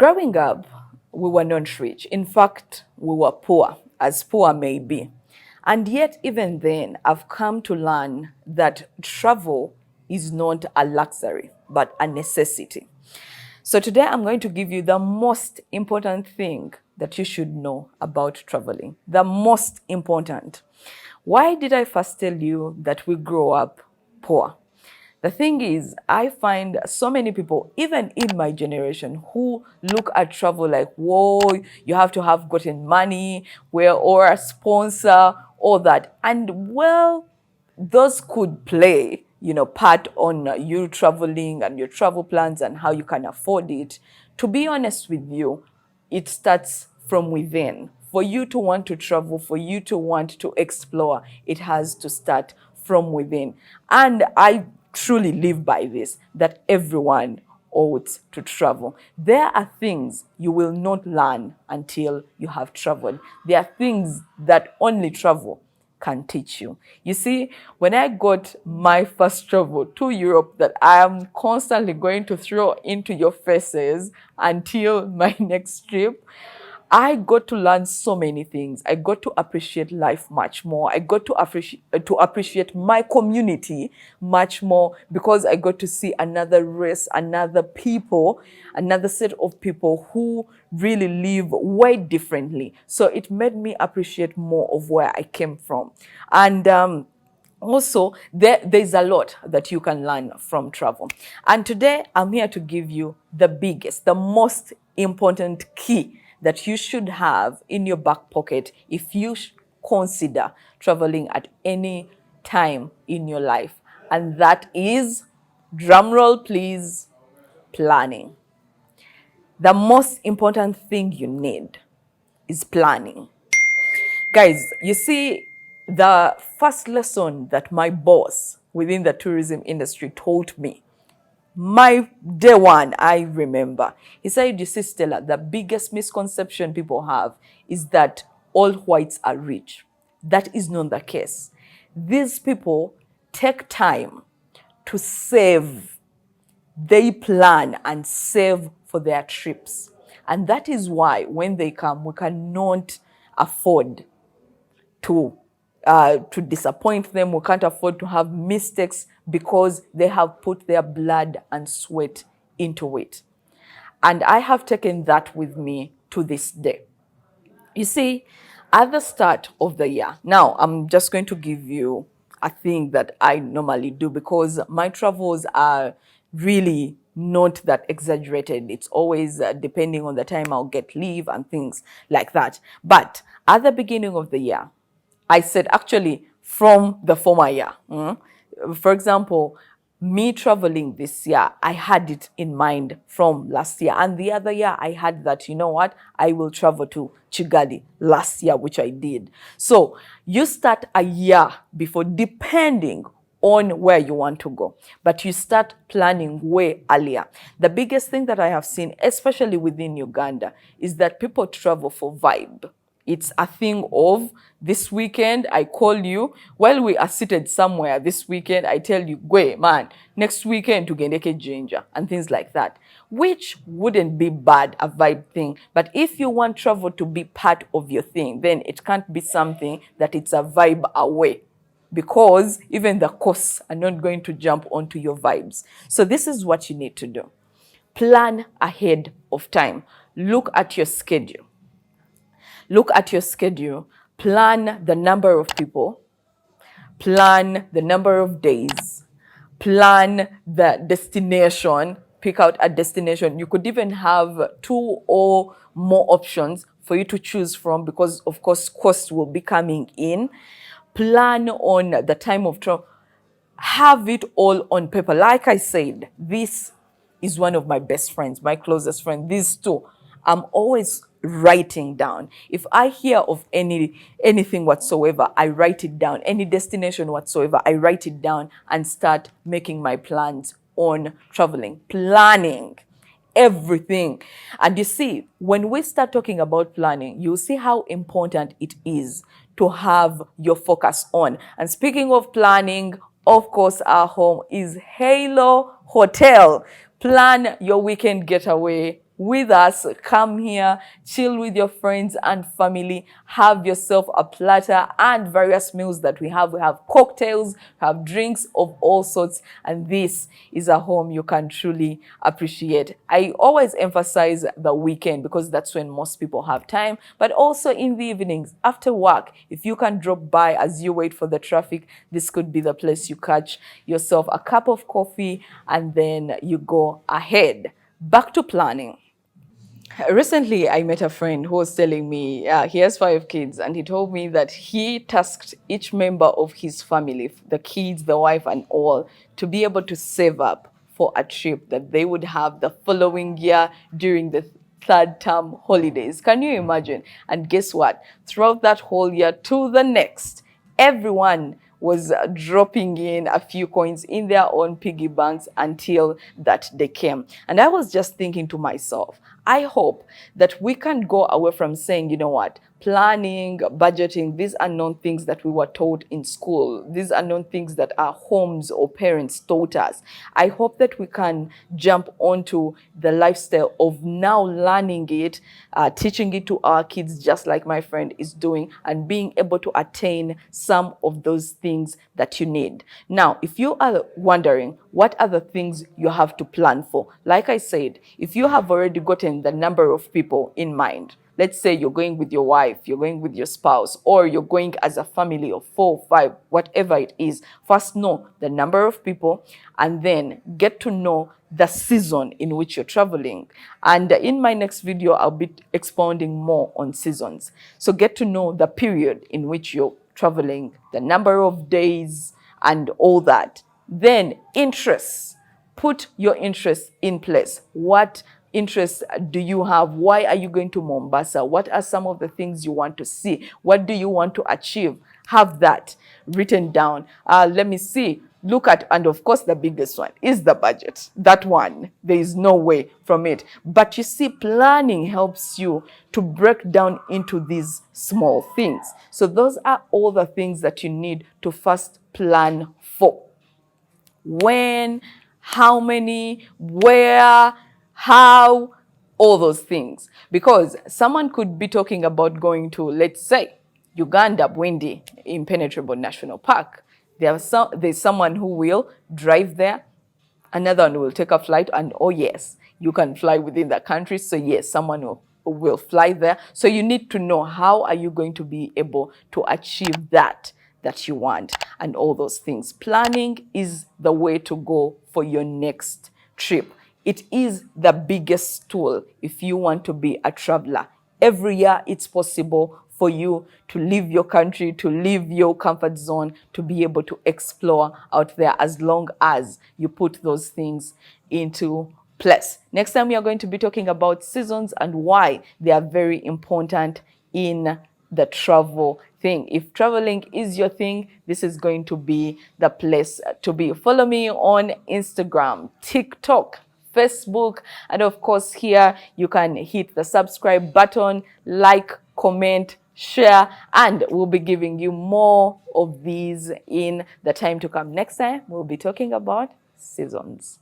Growing up, we were not rich. In fact, we were poor, as poor may be. And yet, even then, I've come to learn that travel is not a luxury, but a necessity. So today I'm going to give you the most important thing that you should know about traveling. The most important. Why did I first tell you that we grow up poor? The thing is, I find so many people, even in my generation, who look at travel like, whoa, you have to have gotten money, where or a sponsor, all that. And well, those could play, part on you traveling and your travel plans and how you can afford it. To be honest with you, it starts from within. For you to want to travel, for you to want to explore, it has to start from within. And I truly live by this, that everyone ought to travel. There are things you will not learn until you have traveled. There are things that only travel can teach you. You see, when I got my first travel to Europe that I am constantly going to throw into your faces until my next trip, I got to learn so many things. I got to appreciate life much more. I got to appreciate my community much more because I got to see another race, another people, another set of people who really live way differently. So it made me appreciate more of where I came from. And also, there's a lot that you can learn from travel. And today, I'm here to give you the biggest, the most important key that you should have in your back pocket if you consider traveling at any time in your life. And that is, drumroll please, planning. The most important thing you need is planning. Guys, you see, the first lesson that my boss within the tourism industry told me, my day one, I remember, he said, you see, Stella, the biggest misconception people have is that all whites are rich. That is not the case. These people take time to save. They plan and save for their trips. And that is why when they come, we cannot afford to disappoint them. We can't afford to have mistakes because they have put their blood and sweat into it. And I have taken that with me to this day. You see, at the start of the year, now I'm just going to give you a thing that I normally do because my travels are really not that exaggerated. It's always depending on the time I'll get leave and things like that. But at the beginning of the year, I said actually from the former year. For example, me traveling this year, I had it in mind from last year. And the other year, I had that, you know what, I will travel to Kigali last year, which I did. So you start a year before, depending on where you want to go. But you start planning way earlier. The biggest thing that I have seen, especially within Uganda, is that people travel for vibe. It's a thing of this weekend, I call you while we are seated somewhere this weekend. I tell you, go, man, next weekend to Gendeke Ginger and things like that, which wouldn't be bad, a vibe thing. But if you want travel to be part of your thing, then it can't be something that it's a vibe away, because even the costs are not going to jump onto your vibes. So this is what you need to do. Plan ahead of time. Look at your schedule. Look at your schedule, plan the number of people, plan the number of days, plan the destination, pick out a destination. You could even have 2 or more options for you to choose from because, of course, costs will be coming in. Plan on the time of travel. Have it all on paper. Like I said, this is one of my best friends, my closest friend. These two, I'm always writing down. If I hear of anything whatsoever, I write it down. Any destination whatsoever, I write it down and start making my plans on traveling. Planning everything. And you see, when we start talking about planning, you'll see how important it is to have your focus on. And speaking of planning, of course, our home is Halo Hotel. Plan your weekend getaway with us. Come here, chill with your friends and family, have yourself a platter and various meals that we have. We have cocktails, we have drinks of all sorts, and this is a home you can truly appreciate. I always emphasize the weekend because that's when most people have time, but also in the evenings after work, if you can drop by as you wait for the traffic, this could be the place you catch yourself a cup of coffee and then you go ahead. Back to planning. Recently, I met a friend who was telling me he has 5 kids, and he told me that he tasked each member of his family, the kids, the wife, and all, to be able to save up for a trip that they would have the following year during the third term holidays. Can you imagine? And guess what? Throughout that whole year to the next, everyone was dropping in a few coins in their own piggy banks until that day came. And I was just thinking to myself, I hope that we can go away from saying, you know what, planning, budgeting, these are not things that we were taught in school. These are not things that our homes or parents taught us. I hope that we can jump onto the lifestyle of now learning it, teaching it to our kids, just like my friend is doing, and being able to attain some of those things that you need. Now, if you are wondering what are the things you have to plan for, like I said, if you have already gotten the number of people in mind, let's say you're going with your wife, you're going with your spouse, or you're going as a family of 4, 5, whatever it is. First, know the number of people, and then get to know the season in which you're traveling. And in my next video, I'll be expounding more on seasons. So get to know the period in which you're traveling, the number of days, and all that. Then interests. Put your interests in place. What interests do you have? Why are you going to Mombasa? What are some of the things you want to see? What do you want to achieve? Have that written down. Let me see. Look at, and of course, the biggest one is the budget. That one, there is no way from it. But you see, planning helps you to break down into these small things. So those are all the things that you need to first plan for. When, how many, where, how, all those things. Because someone could be talking about going to, let's say, Uganda, Bwindi, Impenetrable National Park. There's someone who will drive there. Another one will take a flight, and oh yes, you can fly within the country. So yes, someone will fly there. So you need to know how are you going to be able to achieve that you want and all those things. Planning is the way to go for your next trip. It is the biggest tool if you want to be a traveler. Every year it's possible for you to leave your country, to leave your comfort zone, to be able to explore out there, as long as you put those things into place. Next time we are going to be talking about seasons and why they are very important in the travel thing. If traveling is your thing, this is going to be the place to be. Follow me on Instagram, TikTok, Facebook, and of course here you can hit the subscribe button, like, comment, share, and we'll be giving you more of these in the time to come. Next time we'll be talking about seasons.